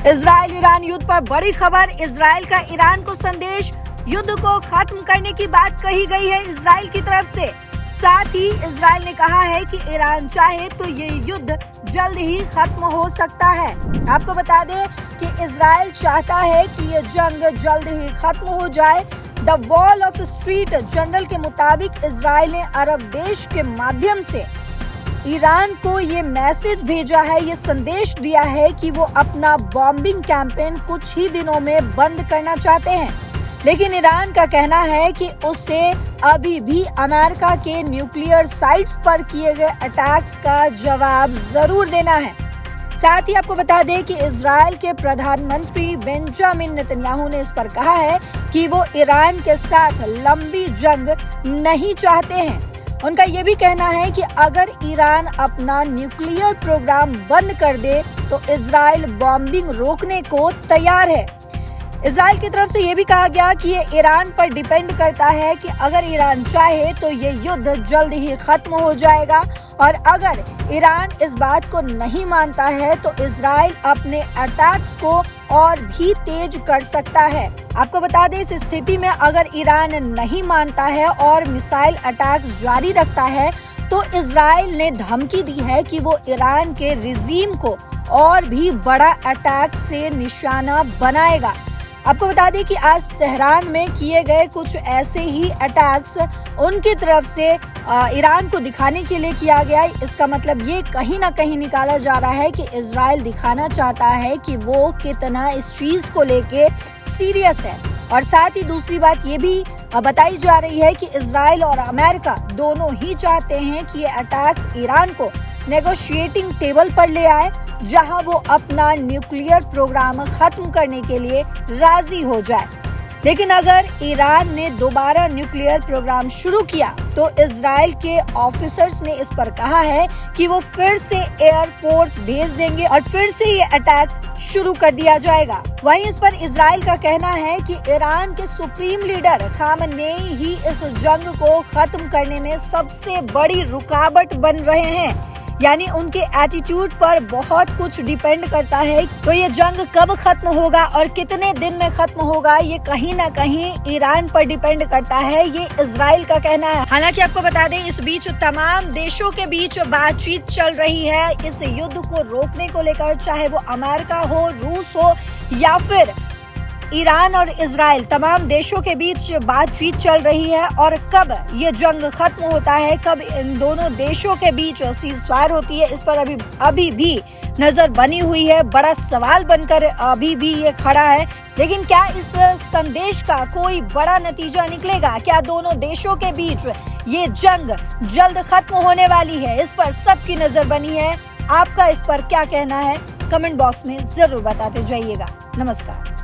Israel Iran युद्ध पर बड़ी खबर। इजराइल का ईरान को संदेश, युद्ध को खत्म करने की बात कही गई है इजराइल की तरफ से। साथ ही इजराइल ने कहा है कि ईरान चाहे तो ये युद्ध जल्द ही खत्म हो सकता है। आपको बता दें कि इजराइल चाहता है कि ये जंग जल्द ही खत्म हो जाए। The wall of street journal के मुताबिक इजराइल ने अरब देश के माध्यम से ईरान को ये मैसेज भेजा है, ये संदेश दिया है कि वो अपना बॉम्बिंग कैंपेन कुछ ही दिनों में बंद करना चाहते हैं। लेकिन ईरान का कहना है कि उसे अभी भी अमेरिका के न्यूक्लियर साइट्स पर किए गए अटैक्स का जवाब जरूर देना है। साथ ही आपको बता दें कि इजराइल के प्रधानमंत्री बेंजामिन नेतन्याहू ने इस पर कहा है कि वो ईरान के साथ लंबी जंग नहीं चाहते हैं। उनका ये भी कहना है कि अगर ईरान अपना न्यूक्लियर प्रोग्राम बंद कर दे तो इजराइल बॉम्बिंग रोकने को तैयार है। इजराइल की तरफ से ये भी कहा गया कि ये ईरान पर डिपेंड करता है कि अगर ईरान चाहे तो ये युद्ध जल्द ही खत्म हो जाएगा, और अगर ईरान इस बात को नहीं मानता है तो इजराइल अपने अटैक्स को और भी तेज कर सकता है। आपको बता दें, इस स्थिति में अगर ईरान नहीं मानता है और मिसाइल अटैक्स जारी रखता है तो इजराइल ने धमकी दी है कि वो ईरान के रिजीम को और भी बड़ा अटैक से निशाना बनाएगा। आपको बता दें कि आज तेहरान में किए गए कुछ ऐसे ही अटैक्स उनकी तरफ से ईरान को दिखाने के लिए किया गया। इसका मतलब ये कहीं ना कहीं निकाला जा रहा है कि इजराइल दिखाना चाहता है कि वो कितना इस चीज को लेके सीरियस है। और साथ ही दूसरी बात ये भी बताई जा रही है कि इजराइल और अमेरिका दोनों ही चाहते हैं कि ये अटैक्स ईरान को नेगोशिएटिंग टेबल पर ले आए, जहां वो अपना न्यूक्लियर प्रोग्राम खत्म करने के लिए राजी हो जाए। लेकिन अगर ईरान ने दोबारा न्यूक्लियर प्रोग्राम शुरू किया तो इजराइल के ऑफिसर्स ने इस पर कहा है कि वो फिर से एयर फोर्स भेज देंगे और फिर से ये अटैक्स शुरू कर दिया जाएगा। वहीं इस पर इजराइल का कहना है कि ईरान के सुप्रीम लीडर खामनेई ही इस जंग को खत्म करने में सबसे बड़ी रुकावट बन रहे हैं, यानी उनके एटीट्यूड पर बहुत कुछ डिपेंड करता है। तो ये जंग कब खत्म होगा और कितने दिन में खत्म होगा, ये कहीं ना कहीं ईरान पर डिपेंड करता है, ये इजराइल का कहना है। हालांकि आपको बता दें, इस बीच तमाम देशों के बीच बातचीत चल रही है इस युद्ध को रोकने को लेकर, चाहे वो अमेरिका हो, रूस हो या फिर ईरान और इजराइल, तमाम देशों के बीच बातचीत चल रही है। और कब ये जंग खत्म होता है, कब इन दोनों देशों के बीच सीज़फायर होती है, इस पर अभी भी नजर बनी हुई है। बड़ा सवाल बनकर अभी भी ये खड़ा है। लेकिन क्या इस संदेश का कोई बड़ा नतीजा निकलेगा? क्या दोनों देशों के बीच ये जंग जल्द खत्म होने वाली है? इस पर सबकी नजर बनी है। आपका इस पर क्या कहना है? कमेंट बॉक्स में जरूर बताते जाइएगा। नमस्कार।